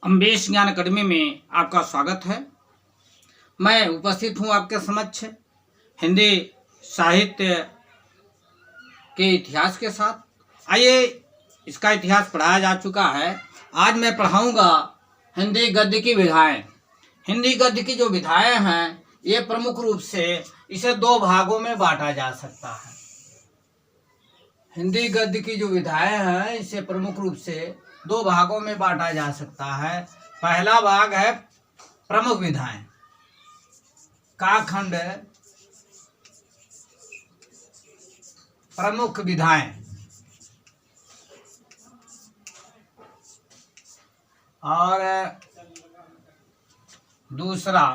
अम्बेश ज्ञान अकादमी में आपका स्वागत है। मैं उपस्थित हूँ आपके समक्ष हिंदी साहित्य के इतिहास के साथ। आइए, इसका इतिहास पढ़ाया जा चुका है। आज मैं पढ़ाऊँगा हिंदी गद्य की विधाएं। हिंदी गद्य की जो विधाएं हैं ये प्रमुख रूप से इसे दो भागों में बांटा जा सकता है। हिंदी गद्य की जो विधाएं हैं इसे प्रमुख रूप से दो भागों में बांटा जा सकता है। पहला भाग है प्रमुख विधाएं, काखंड प्रमुख विधाएं, और दूसरा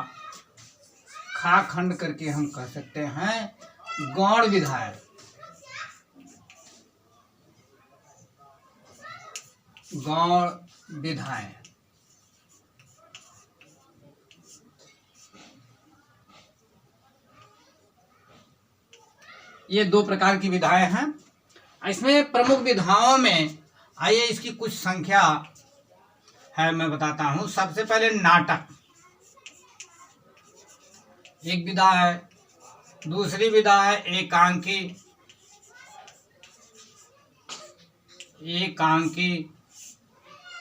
खाखंड करके हम कह सकते हैं गौण विधाएं। गौण विधाएं ये दो प्रकार की विधाएं हैं। इसमें प्रमुख विधाओं में आइए इसकी कुछ संख्या है मैं बताता हूं। सबसे पहले नाटक एक विधा है, दूसरी विधा है एकांकी।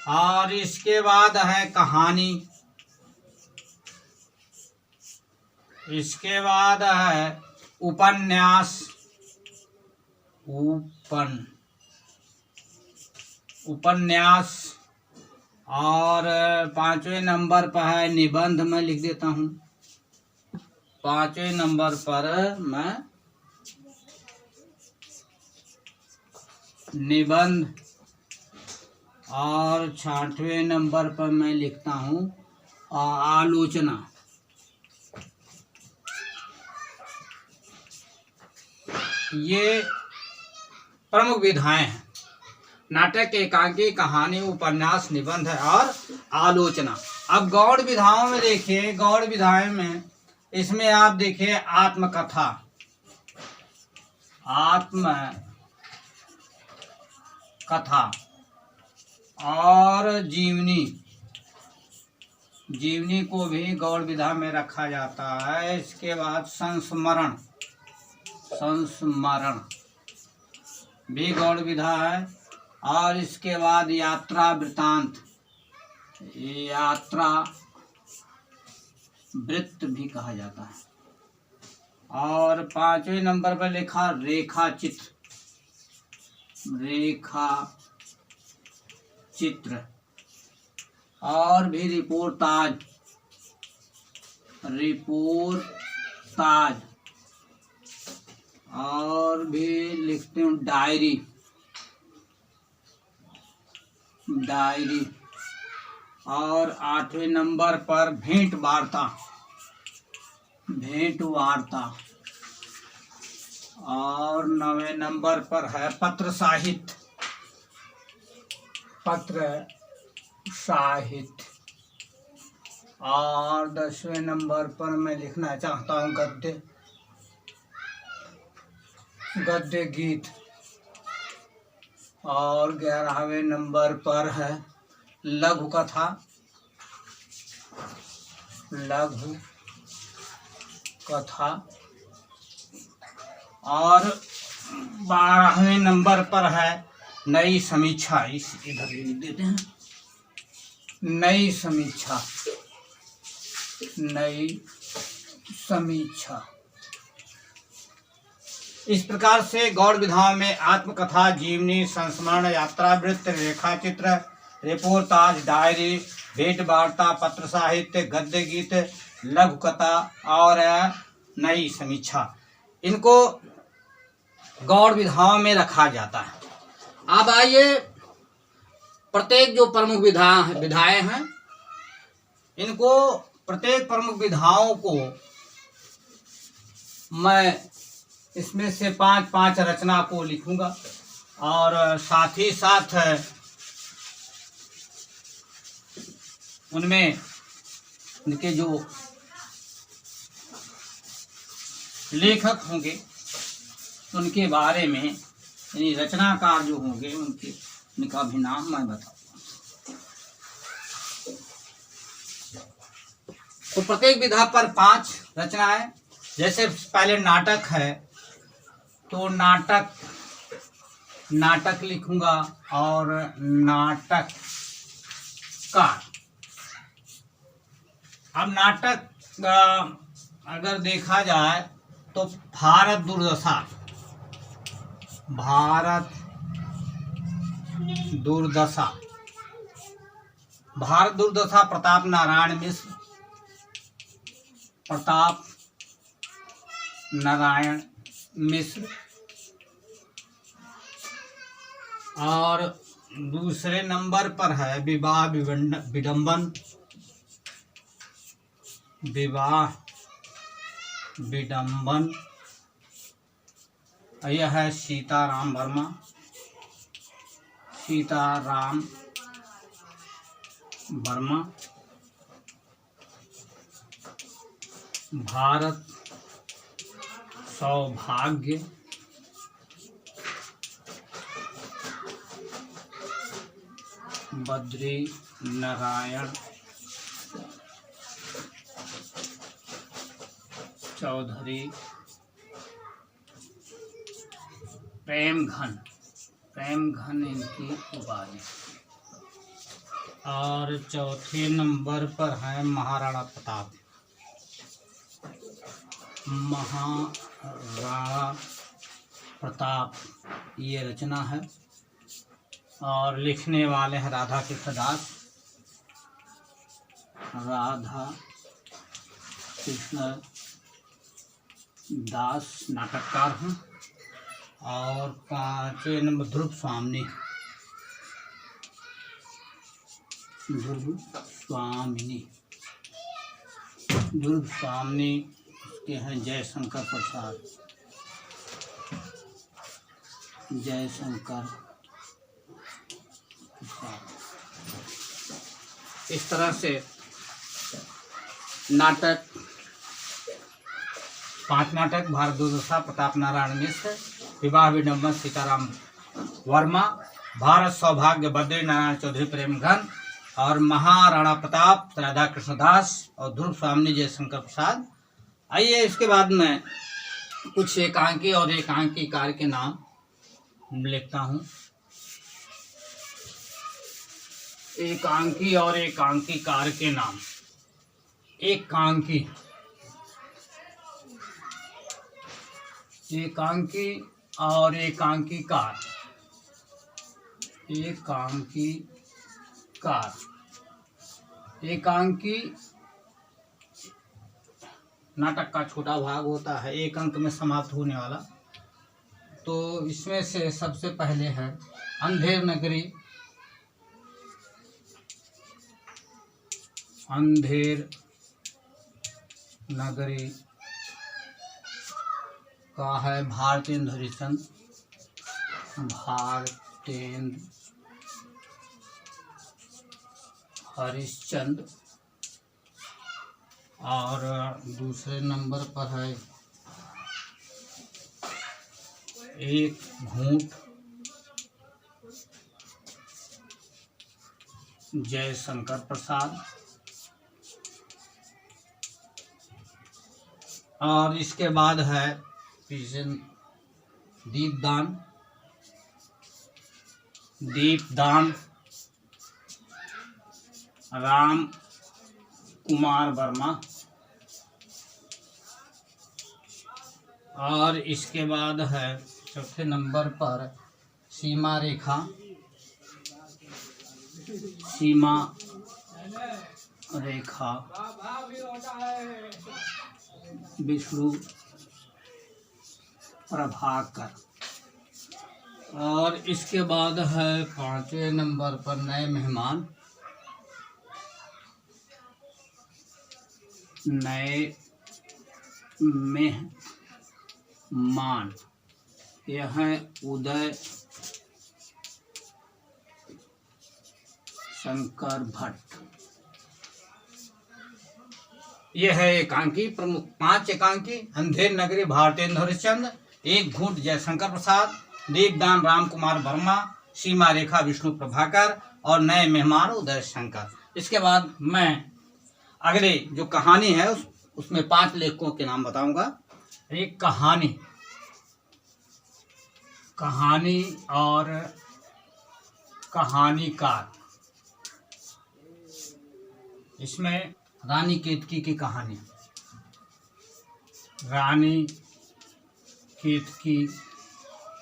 और इसके बाद है कहानी। इसके बाद है उपन्यास। उपन्यास और पांचवें नंबर पर है निबंध। मैं लिख देता हूं, पांचवें नंबर पर मैं निबंध, और छठवें नंबर पर मैं लिखता हूं आलोचना। ये प्रमुख विधाएं हैं। नाटक, एकांकी, कहानी, उपन्यास, निबंध और आलोचना। अब गौण विधाओं में देखिए, गौण विधाएं में इसमें आप देखिए आत्मकथा, और जीवनी को भी गौण विधा में रखा जाता है। इसके बाद संस्मरण भी गौण विधा है। और इसके बाद यात्रा वृत्तांत, यात्रा वृत्त भी कहा जाता है। और पांचवें नंबर पर लिखा रेखा चित्र, और भी रिपोर्टाज, और भी लिखते हूँ डायरी। और आठवें नंबर पर भेंट वार्ता। और नौवें नंबर पर है पत्र साहित्य। और 10वें नंबर पर मैं लिखना चाहता हूँ गद्य गीत। और 11वें नंबर पर है लघु कथा। और 12वें नंबर पर है नई समीक्षा। इधर लिख देते हैं नई समीक्षा। इस प्रकार से गौण विधाओं में आत्मकथा, जीवनी, संस्मरण, यात्रा वृत्त, रेखा चित्र, रिपोर्टाज, डायरी, भेंट वार्ता, पत्र साहित्य, गद्य गीत, लघु कथा और नई समीक्षा, इनको गौण विधाओं में रखा जाता है। अब आइए, प्रत्येक जो प्रमुख विधाएं हैं इनको, प्रत्येक प्रमुख विधाओं को मैं इसमें से 5-5 रचना को लिखूंगा। और साथ ही साथ उनमें उनके जो लेखक होंगे उनके बारे में, यानी रचनाकार जो होंगे उनका भी नाम मैं बताऊंगा। तो प्रत्येक विधा पर 5 रचनाएं। जैसे पहले नाटक है तो नाटक लिखूंगा और नाटक का। अब नाटक अगर देखा जाए तो भारत दुर्दशा प्रताप नारायण मिश्र। और दूसरे नंबर पर है विवाह विडंबन, यह है सीताराम वर्मा। भारत सौभाग्य, बद्री नारायण चौधरी। प्रेम घन इनकी उपाधि। और चौथे नंबर पर है महाराणा प्रताप, ये रचना है। और लिखने वाले हैं राधा कृष्ण दास नाटककार हैं। और 5वें नंबर ध्रुव स्वामिनी के हैं जयशंकर प्रसाद। इस तरह से नाटक 5 नाटक भारत दुर्दशा प्रताप नारायण मिश्र, विवाह विडंबन सीताराम वर्मा, भारत सौभाग्य बद्री नारायण चौधरी प्रेमघन, और महाराणा प्रताप राधा कृष्ण दास, और ध्रुव स्वामी जयशंकर प्रसाद। आइए इसके बाद में कुछ एकांकी और एकांकीकार के नाम लिखता हूँ। एकांकी और एकांकीकार के नाम। एकांकी और एकांकीकार। एकांकी नाटक का छोटा भाग होता है, 1 अंक में समाप्त होने वाला। तो इसमें से सबसे पहले है अंधेर नगरी का है भारतेंद्र हरिश्चंद्र। और दूसरे नंबर पर है एक घूंट जयशंकर प्रसाद। और इसके बाद है दीपदान राम कुमार वर्मा। और इसके बाद है चौथे नंबर पर सीमा रेखा विष्णु प्रभाकर। और इसके बाद है 5वें नंबर पर नए मेहमान यह है उदय शंकर भट्ट। यह है एकांकी प्रमुख 5 एकांकी। अंधेर नगरी भारतेंद्र हरिश्चंद्र, एक घूंट जयशंकर प्रसाद, दीपदान राम कुमार वर्मा, सीमा रेखा विष्णु प्रभाकर, और नए मेहमान उदय शंकर। इसके बाद मैं अगले जो कहानी है उसमें 5 लेखकों के नाम बताऊंगा। एक कहानी और कहानीकार। इसमें रानी केतकी की कहानी, रानी केतकी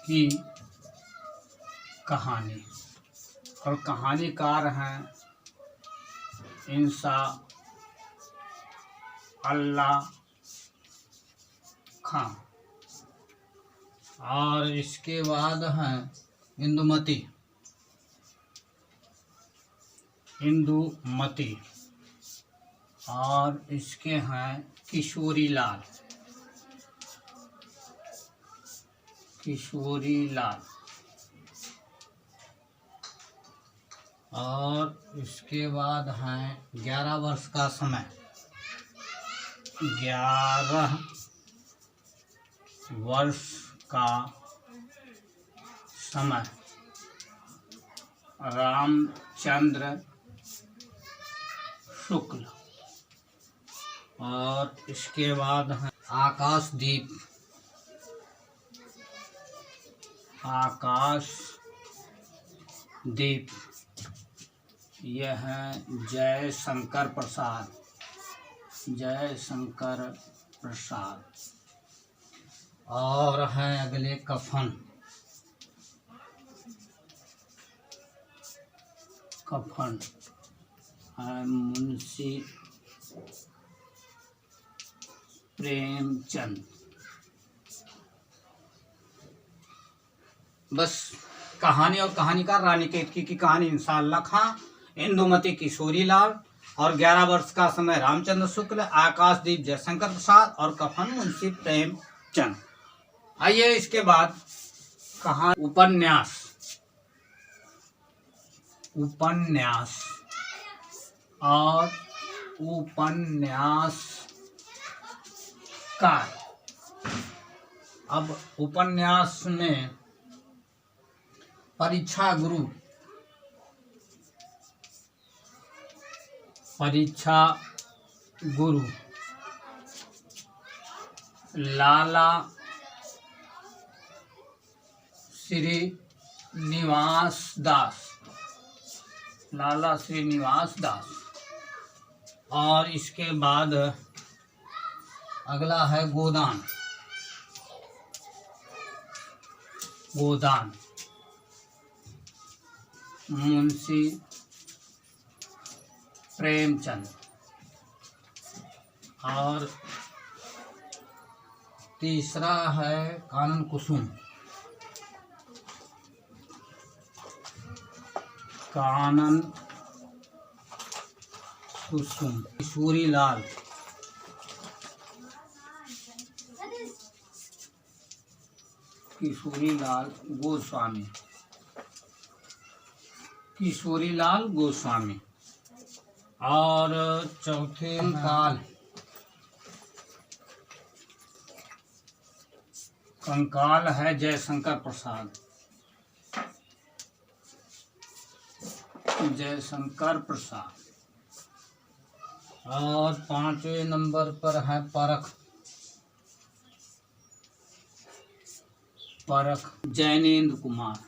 की कहानी, और कहानीकार हैं इंसा अल्लाह खां। और इसके बाद हैं इंदुमती, और इसके हैं किशोरी लाल, और इसके बाद हैं 11 वर्ष का समय, 11 वर्ष का समय, रामचंद्र शुक्ल। और इसके बाद है आकाशदीप, यह है जयशंकर प्रसाद। और है अगले कफन है मुंशी प्रेमचंद। बस कहानी और कहानीकार रानी केतकी की कहानी इंसा अल्लाह खां, इंदुमती किशोरी लाल, और 11 वर्ष का समय रामचंद्र शुक्ल, आकाशदीप जयशंकर प्रसाद, और कफन मुंशी प्रेमचंद। आइए इसके बाद कहानी उपन्यास और उपन्यासकार। अब उपन्यास में परीक्षा गुरु लाला श्रीनिवास दास। और इसके बाद अगला है गोदान मुंशी प्रेमचंद। और तीसरा है कानन कुसुम किशोरी लाल। गोस्वामी। और चौथे कंकाल है जयशंकर प्रसाद। और 5वें नंबर पर है परख जैनेन्द्र कुमार।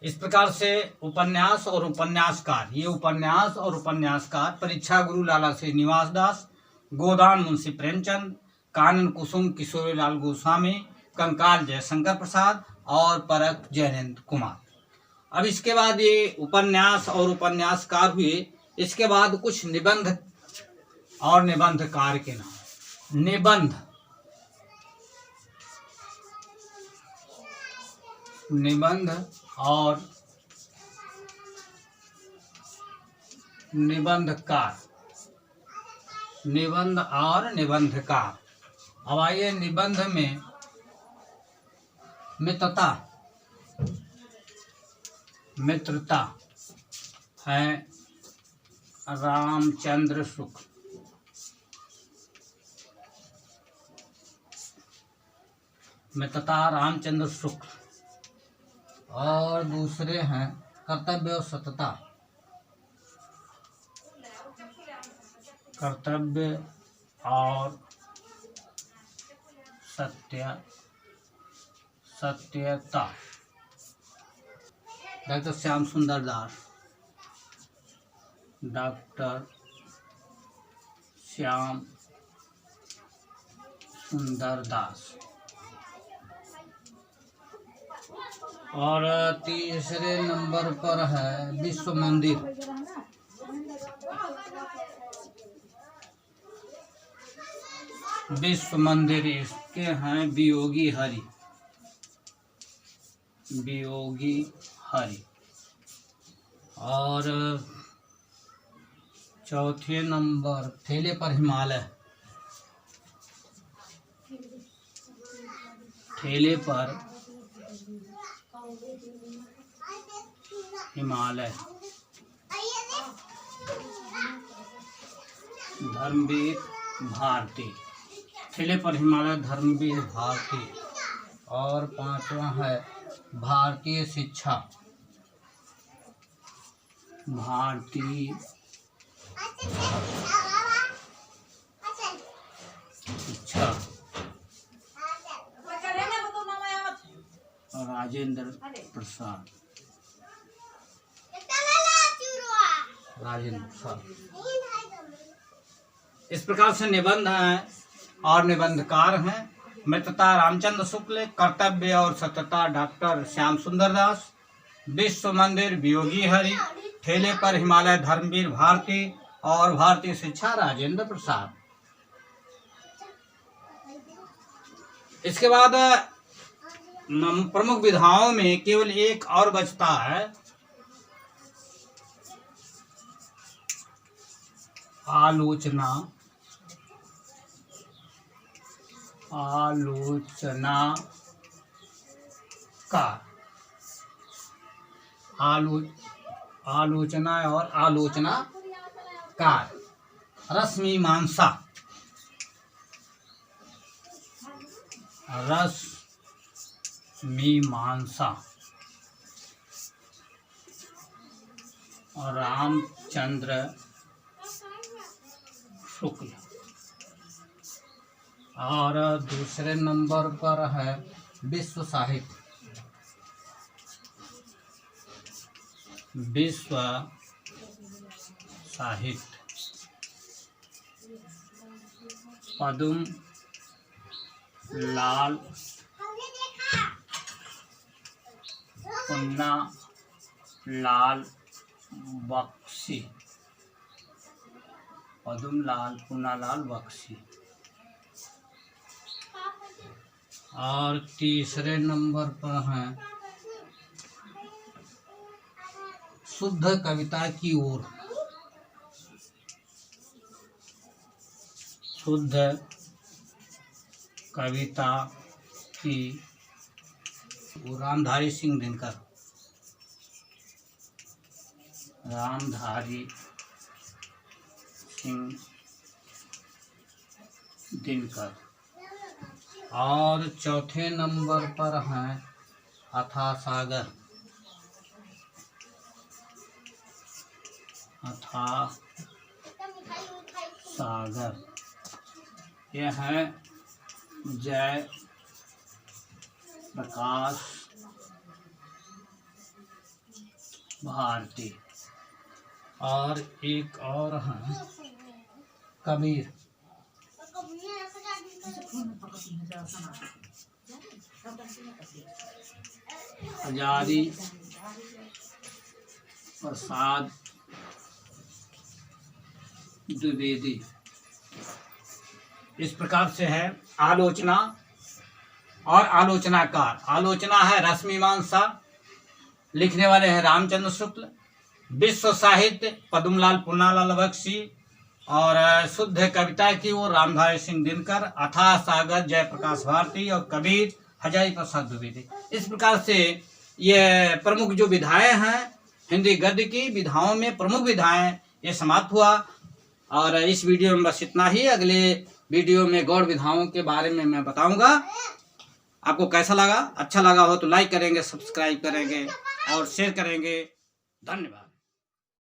इस प्रकार से उपन्यास और उपन्यासकार, ये उपन्यास और उपन्यासकार परीक्षा गुरु लाला श्रीनिवास दास, गोदान मुंशी प्रेमचंद, कानन कुसुम किशोरीलाल गोस्वामी, कंकाल जयशंकर प्रसाद, और परख जैनेन्द्र कुमार। अब इसके बाद ये उपन्यास और उपन्यासकार हुए। इसके बाद कुछ निबंध और निबंधकार के नाम। निबंध और निबंधकार। अब आइए निबंध में मित्रता है रामचंद्र शुक्ल। मित्रता रामचंद्र शुक्ल। और दूसरे हैं कर्तव्य और सत्यता। कर्तव्य और सत्यता डॉक्टर श्याम सुंदर दास। डॉक्टर श्याम सुंदर दास। और तीसरे नंबर पर है विश्व मंदिर। विश्व मंदिर इसके हैं वियोगी हरि। वियोगी हरि। और चौथे नंबर ठेले पर हिमालय। ठेले पर हिमालय। धर्मवीर भारती। ठेले पर हिमालय धर्मवीर भारती। और पांचवा है भारतीय शिक्षा। भारतीय शिक्षा। राजेंद्र प्रसाद। राजेंद्र प्रसाद। इस प्रकार से निबंध हैं और निबंधकार हैं मित्रता रामचंद्र शुक्ल। कर्तव्य और सत्यता डॉक्टर श्याम सुंदर दास। विश्व मंदिर वियोगी हरि। ठेले पर हिमालय धर्मवीर भारती। और भारतीय शिक्षा राजेंद्र प्रसाद। इसके बाद प्रमुख विधाओं में केवल एक और बचता है आलोचना। आलोचना और आलोचनाकार। रसमीमांसा। रसमीमांसा। और रामचंद्र शुक्ल। और दूसरे नंबर पर है विश्व साहित्य। विश्व साहित्य। पद्म लाल पुन्ना लाल बख्शी। पद्म लाल पुन्ना लाल बख्शी। और तीसरे नंबर पर हैं शुद्ध कविता की ओर। शुद्ध कविता की रामधारी सिंह दिनकर। रामधारी सिंह दिनकर। और चौथे नंबर पर हैं अथाह सागर। अथाह सागर। यह है जय प्रकाश भारती। और एक और है कबीर। हजारी प्रसाद द्विवेदी। इस प्रकार से है आलोचना और आलोचनाकार। आलोचना है रसमीमांसा। लिखने वाले हैं रामचंद्र शुक्ल। विश्व साहित्य पद्मलाल पुन्नालाल बख्शी। और शुद्ध कविता की ओर रामधारी सिंह दिनकर। अथाह सागर जयप्रकाश भारती। और कबीर हजारी प्रसाद द्विवेदी। इस प्रकार से ये प्रमुख जो विधाएं हैं हिंदी गद्य की विधाओं में प्रमुख विधाएं ये समाप्त हुआ। और इस वीडियो में बस इतना ही। अगले वीडियो में गौड़ विधाओं के बारे में मैं बताऊंगा। आपको कैसा लगा? अच्छा लगा हो तो लाइक करेंगे, सब्सक्राइब करेंगे और शेयर करेंगे। धन्यवाद।